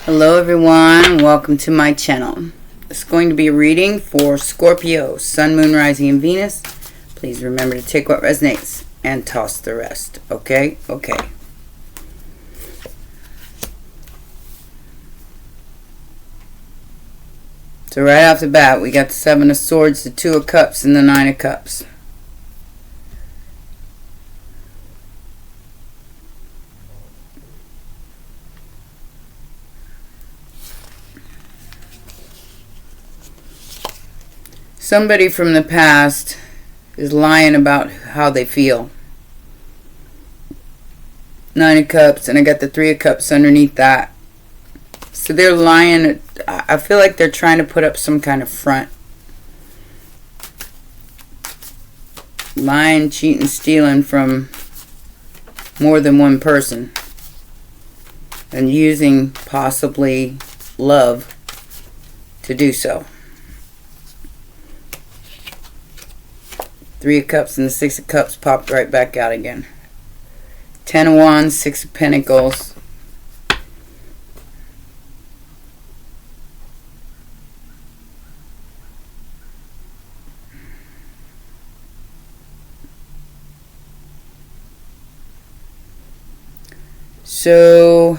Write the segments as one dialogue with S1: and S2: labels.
S1: Hello everyone, welcome to my channel. It's going to be a reading for Scorpio, Sun, Moon, Rising, and Venus. Please remember to take what resonates and toss the rest. Okay? Okay. So right off the bat, we got the Seven of Swords, the Two of Cups, and the Nine of Cups. Somebody from the past is lying about how they feel. Nine of Cups, and I got the Three of Cups underneath that. So they're lying. I feel like they're trying to put up some kind of front. Lying, cheating, stealing from more than one person. And using possibly love to do so. Three of Cups and the Six of Cups popped right back out again. Ten of Wands, Six of Pentacles. So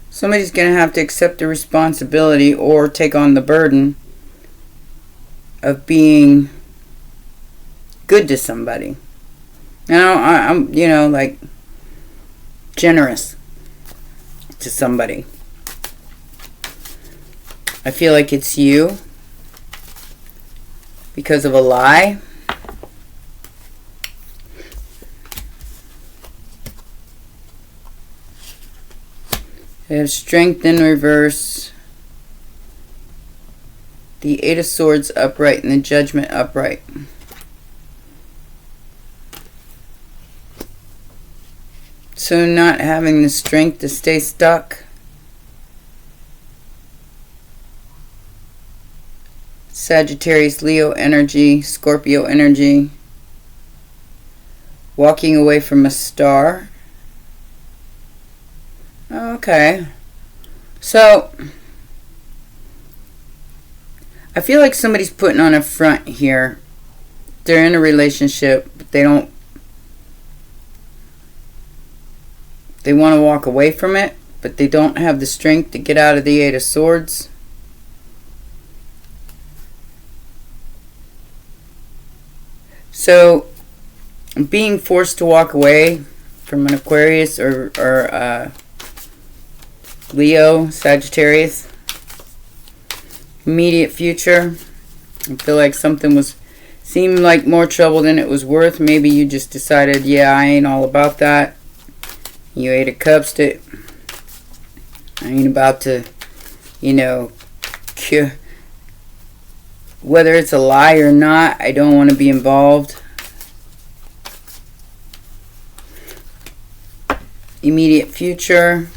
S1: somebody's going to have to accept the responsibility or take on the burden of being good to somebody. I'm like generous to somebody. I feel like it's you because of a lie. I have Strength in reverse, the Eight of Swords upright, and the Judgment upright. So not having the strength to stay stuck. Sagittarius, Leo energy, Scorpio energy. Walking away from a star. Okay. So I feel like somebody's putting on a front here. They're in a relationship, but they want to walk away from it, but they don't have the strength to get out of the Eight of Swords. So being forced to walk away from an Aquarius or Leo, Sagittarius. Immediate future. I feel like something seemed like more trouble than it was worth. Maybe you just decided, yeah, I ain't all about that. You Eight of Cups it. I ain't about to, whether it's a lie or not, I don't want to be involved. Immediate future.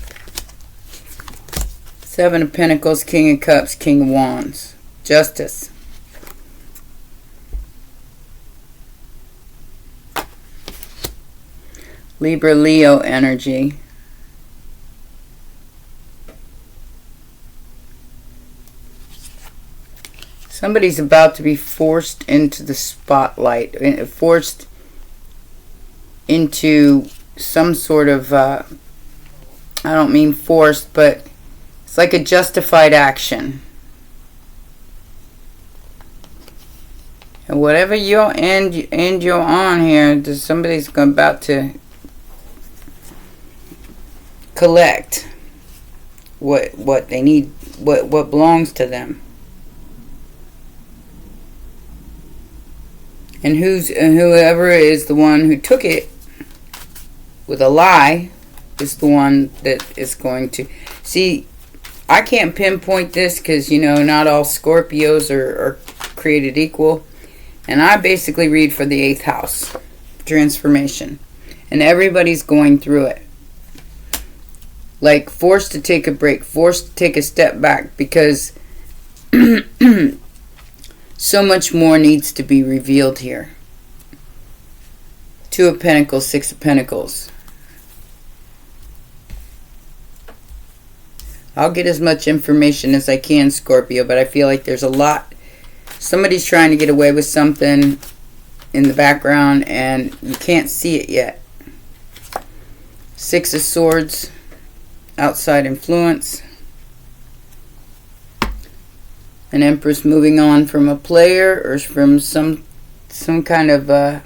S1: Seven of Pentacles, King of Cups, King of Wands. Justice. Libra, Leo energy. Somebody's about to be forced into the spotlight. Forced into some sort of, I don't mean forced, but it's like a justified action. And whatever you'll end you're on here, somebody's about to collect what they need, what belongs to them. And whoever is the one who took it with a lie is the one that is going to see. I can't pinpoint this because, not all Scorpios are created equal. And I basically read for the 8th house. Transformation. And everybody's going through it. Like forced to take a break. Forced to take a step back. Because so much more needs to be revealed here. Two of Pentacles, Six of Pentacles. I'll get as much information as I can, Scorpio, but I feel like there's a lot. Somebody's trying to get away with something in the background and you can't see it yet. Six of Swords, outside influence. An Empress moving on from a player or from some kind of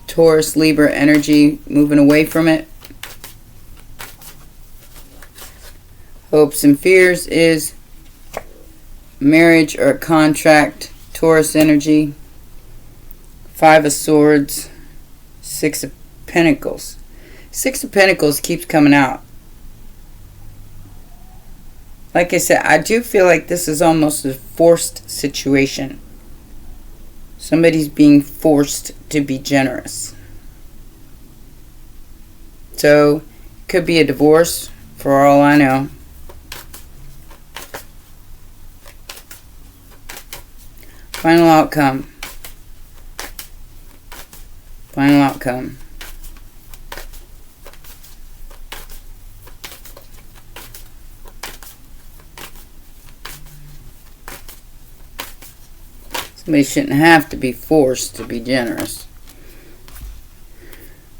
S1: Taurus, Libra energy, moving away from it. Hopes and fears is marriage or a contract, Taurus energy. Five of Swords, Six of Pentacles. Six of Pentacles keeps coming out. Like I said, I do feel like this is almost a forced situation. Somebody's being forced to be generous. So, it could be a divorce, for all I know. Final outcome. Final outcome. Somebody shouldn't have to be forced to be generous.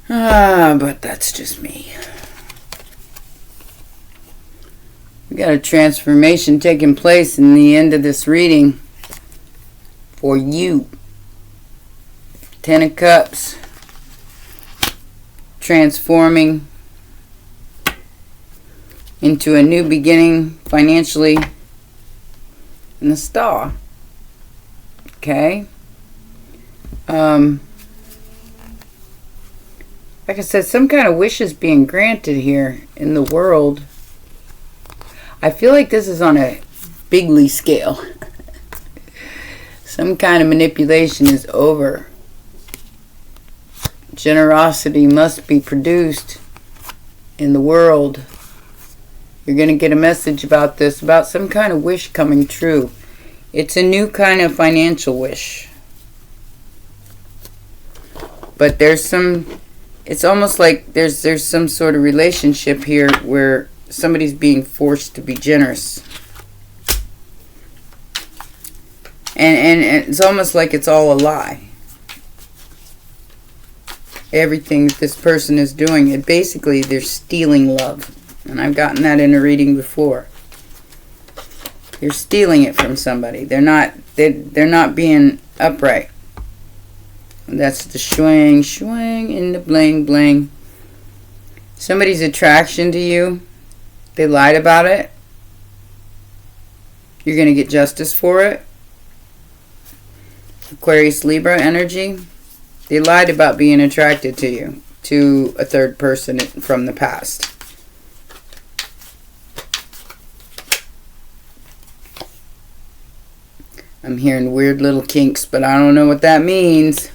S1: But that's just me. We got a transformation taking place in the end of this reading for you. Ten of Cups. Transforming into a new beginning financially in the Star. Okay. Like I said, some kind of wish is being granted here in the world. I feel like this is on a bigly scale. Some kind of manipulation is over. Generosity must be produced in the world. You're going to get a message about this, about some kind of wish coming true. It's a new kind of financial wish. But there's some, it's almost like there's some sort of relationship here where somebody's being forced to be generous. And it's almost like it's all a lie. Everything that this person is doing, it basically they're stealing love. And I've gotten that in a reading before. You're stealing it from somebody. They're not being upright. And that's the swing and the bling bling. Somebody's attraction to you, they lied about it. You're going to get justice for it. Aquarius, Libra energy. They lied about being attracted to you, to a third person from the past. I'm hearing weird little kinks, but I don't know what that means.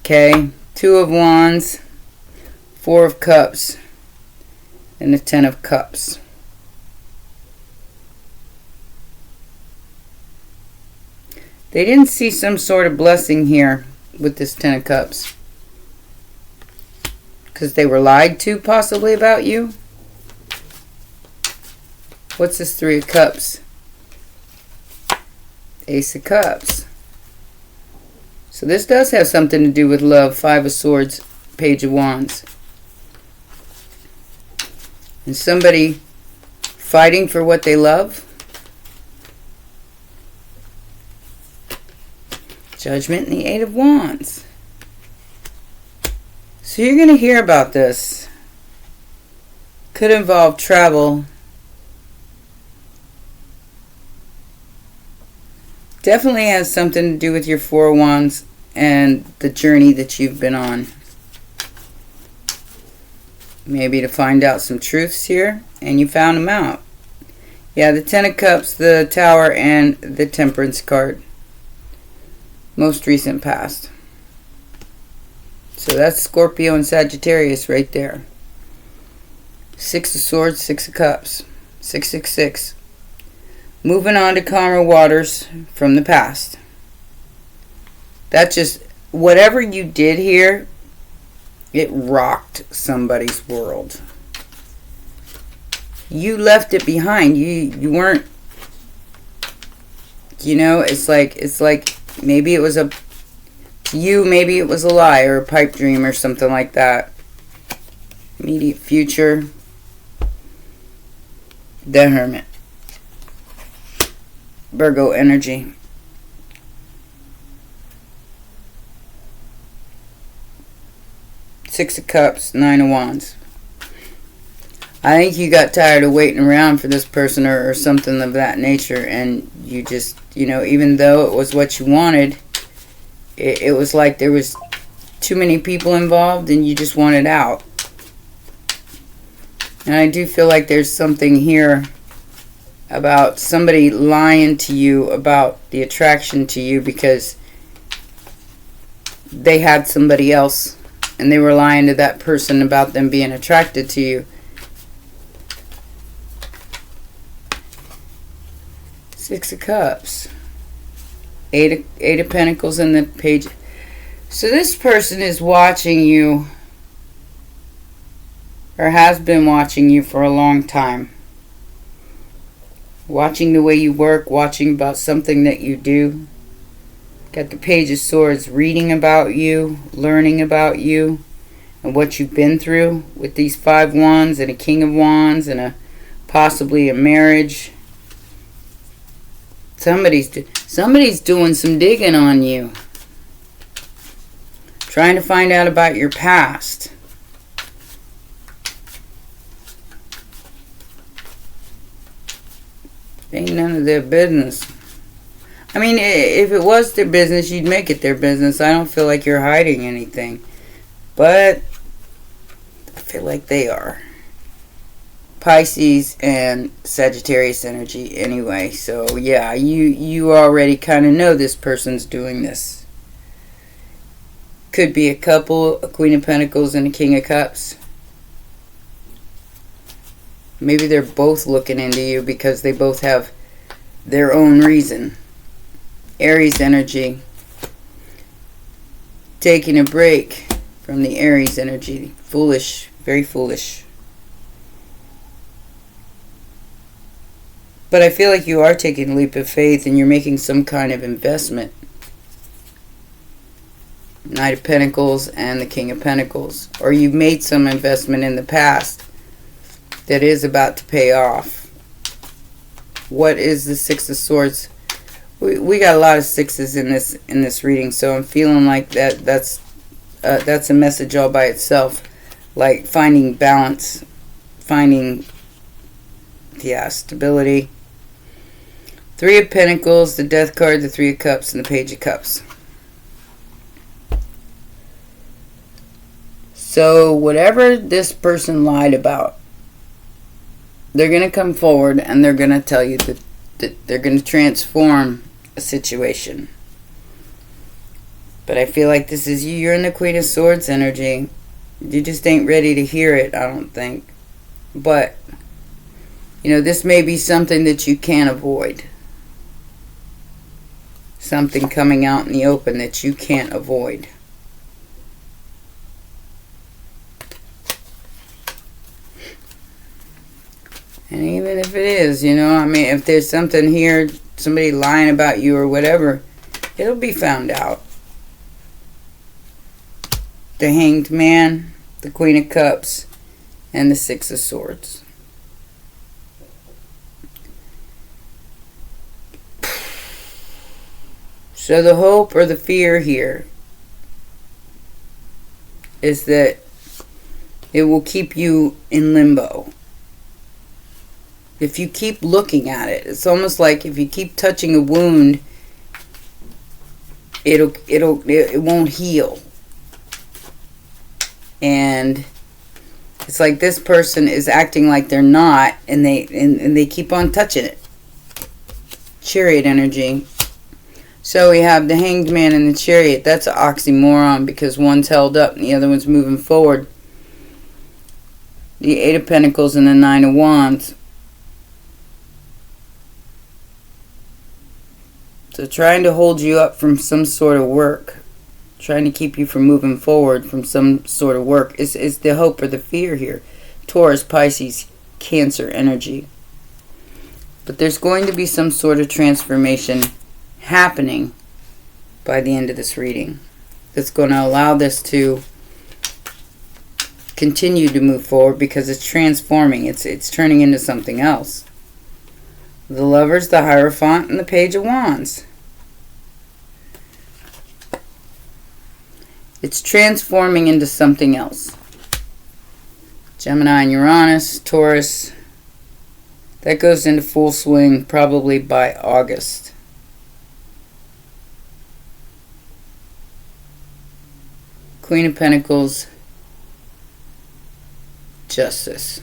S1: Okay, Two of Wands, Four of Cups, and the Ten of Cups. They didn't see some sort of blessing here with this Ten of Cups. Because they were lied to possibly about you. What's this Three of Cups? Ace of Cups. So this does have something to do with love. Five of Swords, Page of Wands. And somebody fighting for what they love. Judgment and the Eight of Wands. So you're going to hear about this. Could involve travel. Definitely has something to do with your Four of Wands and the journey that you've been on. Maybe to find out some truths here, and you found them out. Yeah, the Ten of Cups, the Tower, and the Temperance card. Most recent past. So that's Scorpio and Sagittarius right there. Six of Swords, Six of Cups. 666. Moving on to calmer waters from the past. That just, whatever you did here, It rocked somebody's world. You left it behind. You weren't, it's like maybe it was maybe it was a lie or a pipe dream or something like that. Immediate future. The Hermit. Virgo energy. Six of Cups, Nine of Wands. I think you got tired of waiting around for this person or something of that nature, and you just, even though it was what you wanted, it was like there was too many people involved and you just wanted out. And I do feel like there's something here about somebody lying to you about the attraction to you because they had somebody else and they were lying to that person about them being attracted to you. Six of Cups. Eight of Pentacles in the page. So this person is watching you, or has been watching you for a long time. Watching the way you work, watching about something that you do. Got the Page of Swords, reading about you, learning about you, and what you've been through with these 5 Wands and a King of Wands and possibly a marriage. Somebody's doing some digging on you. Trying to find out about your past. Ain't none of their business. I mean, if it was their business, you'd make it their business. I don't feel like you're hiding anything. But I feel like they are. Pisces and Sagittarius energy anyway. So, yeah, you already kind of know this person's doing this. Could be a couple, a Queen of Pentacles and a King of Cups. Maybe they're both looking into you because they both have their own reason. Aries energy. Taking a break from the Aries energy. Foolish. Very foolish. But I feel like you are taking a leap of faith and you're making some kind of investment. Knight of Pentacles and the King of Pentacles. Or you've made some investment in the past that is about to pay off. What is the Six of Swords? We got a lot of sixes in this reading, so I'm feeling like that's a message all by itself. Like finding balance, finding stability. Three of Pentacles, the Death card, the Three of Cups, and the Page of Cups. So whatever this person lied about, they're going to come forward and they're going to tell you that they're going to transform a situation. But I feel like this is you. You're in the Queen of Swords energy. You just ain't ready to hear it, I don't think. But, this may be something that you can't avoid. Something coming out in the open that you can't avoid. And even if it is, if there's something here, somebody lying about you or whatever, it'll be found out. The Hanged Man, the Queen of Cups, and the Six of Swords. So the hope or the fear here is that it will keep you in limbo. If you keep looking at it, it's almost like if you keep touching a wound, it won't heal. And it's like this person is acting like they're not, and they keep on touching it. Chariot energy. So we have the Hanged Man and the Chariot. That's an oxymoron because one's held up and the other one's moving forward. The Eight of Pentacles and the Nine of Wands. So trying to hold you up from some sort of work. trying to keep you from moving forward from some sort of work. Is the hope or the fear here. Taurus, Pisces, Cancer energy. But there's going to be some sort of transformation happening by the end of this reading. That's going to allow this to continue to move forward because it's transforming. It's turning into something else. The Lovers, the Hierophant, and the Page of Wands. It's transforming into something else. Gemini and Uranus, Taurus. That goes into full swing probably by August. Queen of Pentacles, Justice.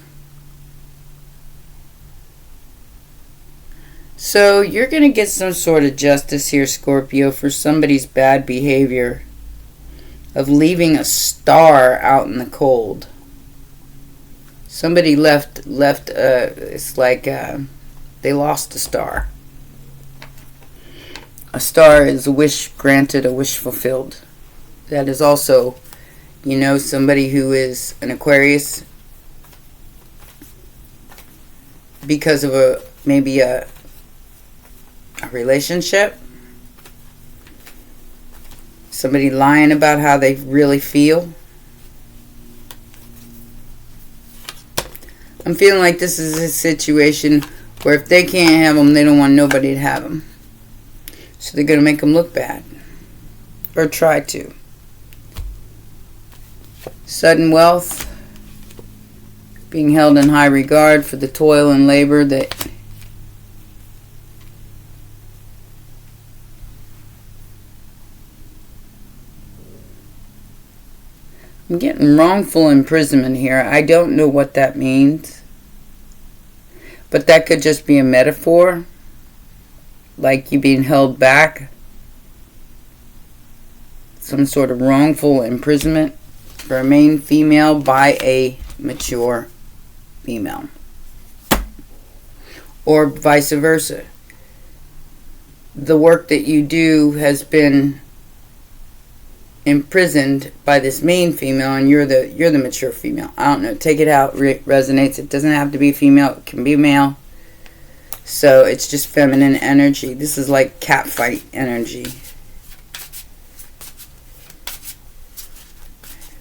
S1: So you're going to get some sort of justice here, Scorpio, for somebody's bad behavior of leaving a star out in the cold. Somebody left it's like they lost a star. A star is a wish granted, a wish fulfilled. That is also, somebody who is an Aquarius because of maybe a relationship. Somebody lying about how they really feel. I'm feeling like this is a situation where if they can't have them, they don't want nobody to have them. So they're going to make them look bad. Or try to. Sudden wealth. Being held in high regard for the toil and labor that I'm getting wrongful imprisonment here. I don't know what that means. But that could just be a metaphor. Like you being held back. Some sort of wrongful imprisonment for a main female by a mature female. Or vice versa. The work that you do has been imprisoned by this main female and you're the mature female. I don't know. Take it out. Resonates. It doesn't have to be female. It can be male. So it's just feminine energy. This is like catfight energy.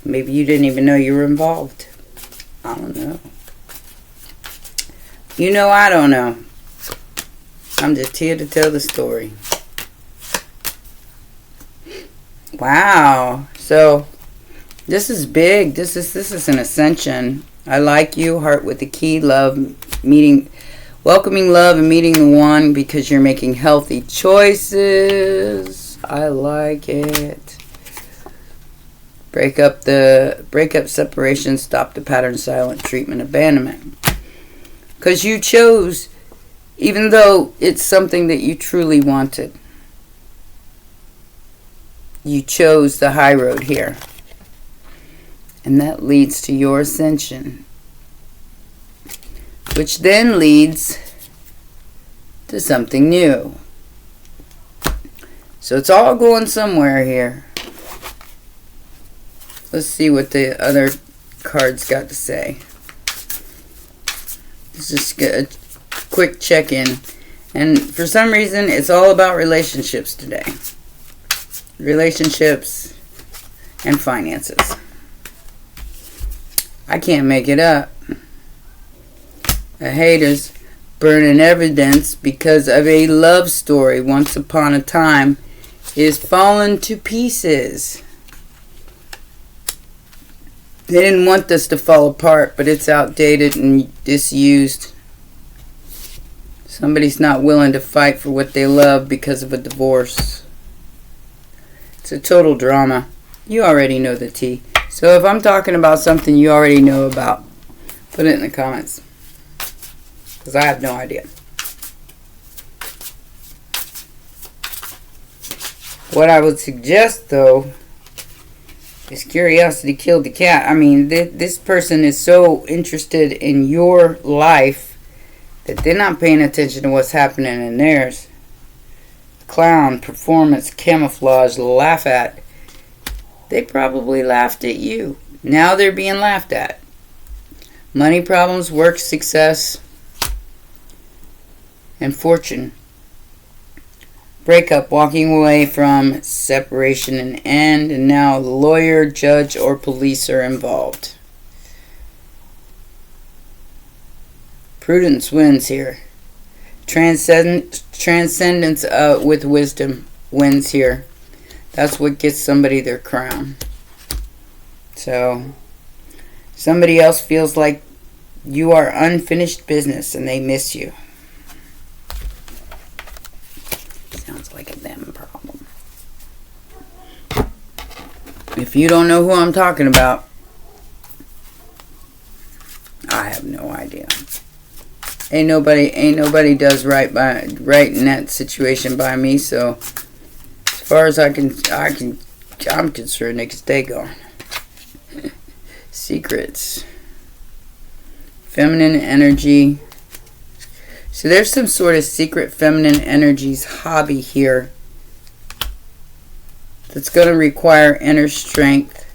S1: Maybe you didn't even know you were involved. I don't know. I don't know. I'm just here to tell the story. Wow. So this is big. This is an ascension. I like you. Heart with the key. Love. Welcoming love and meeting the one because you're making healthy choices. I like it. Break up, separation, stop the pattern, silent treatment, abandonment. Because you chose, even though it's something that you truly wanted, you chose the high road here. And that leads to your ascension. Which then leads to something new. So it's all going somewhere here. Let's see what the other cards got to say. Let's just get a quick check-in. And for some reason, it's all about relationships today. Relationships and finances. I can't make it up. A hater's burning evidence because of a love story once upon a time is fallen to pieces. They didn't want this to fall apart, but it's outdated and disused. Somebody's not willing to fight for what they love because of a divorce. It's a total drama. You already know the tea. So if I'm talking about something you already know about, put it in the comments. Because I have no idea. What I would suggest, though, is curiosity killed the cat. I mean, this person is so interested in your life that they're not paying attention to what's happening in theirs. Clown, performance, camouflage, laugh at. They probably laughed at you. Now they're being laughed at. Money problems, work, success, and fortune. Breakup, walking away from, separation and end, and now lawyer, judge, or police are involved. Prudence wins here. Transcendence with wisdom wins here. That's what gets somebody their crown. So, somebody else feels like you are unfinished business and they miss you. Sounds like a them problem. If you don't know who I'm talking about, I have no idea. Ain't nobody does right in that situation by me. So as far as I'm concerned, they can stay gone. Secrets, feminine energy. So there's some sort of secret feminine energies hobby here that's going to require inner strength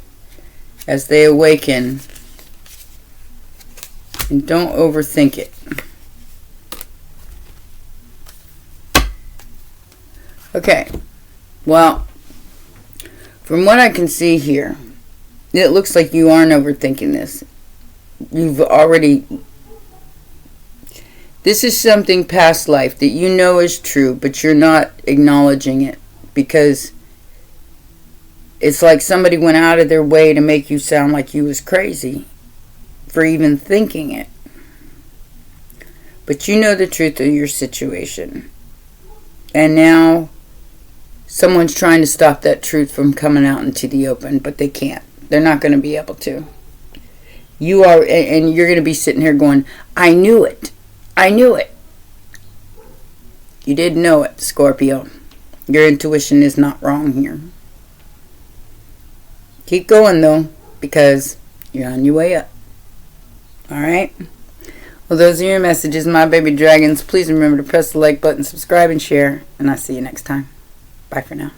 S1: as they awaken. And don't overthink it. Okay, well, from what I can see here, it looks like you aren't overthinking this. This is something past life that you know is true, but you're not acknowledging it because it's like somebody went out of their way to make you sound like you was crazy for even thinking it. But you know the truth of your situation. And now someone's trying to stop that truth from coming out into the open, but they can't. They're not going to be able to. You are, and you're going to be sitting here going, I knew it. I knew it. You didn't know it, Scorpio. Your intuition is not wrong here. Keep going, though, because you're on your way up. Alright? Well, those are your messages, my baby dragons. Please remember to press the like button, subscribe, and share. And I'll see you next time. Bye for now.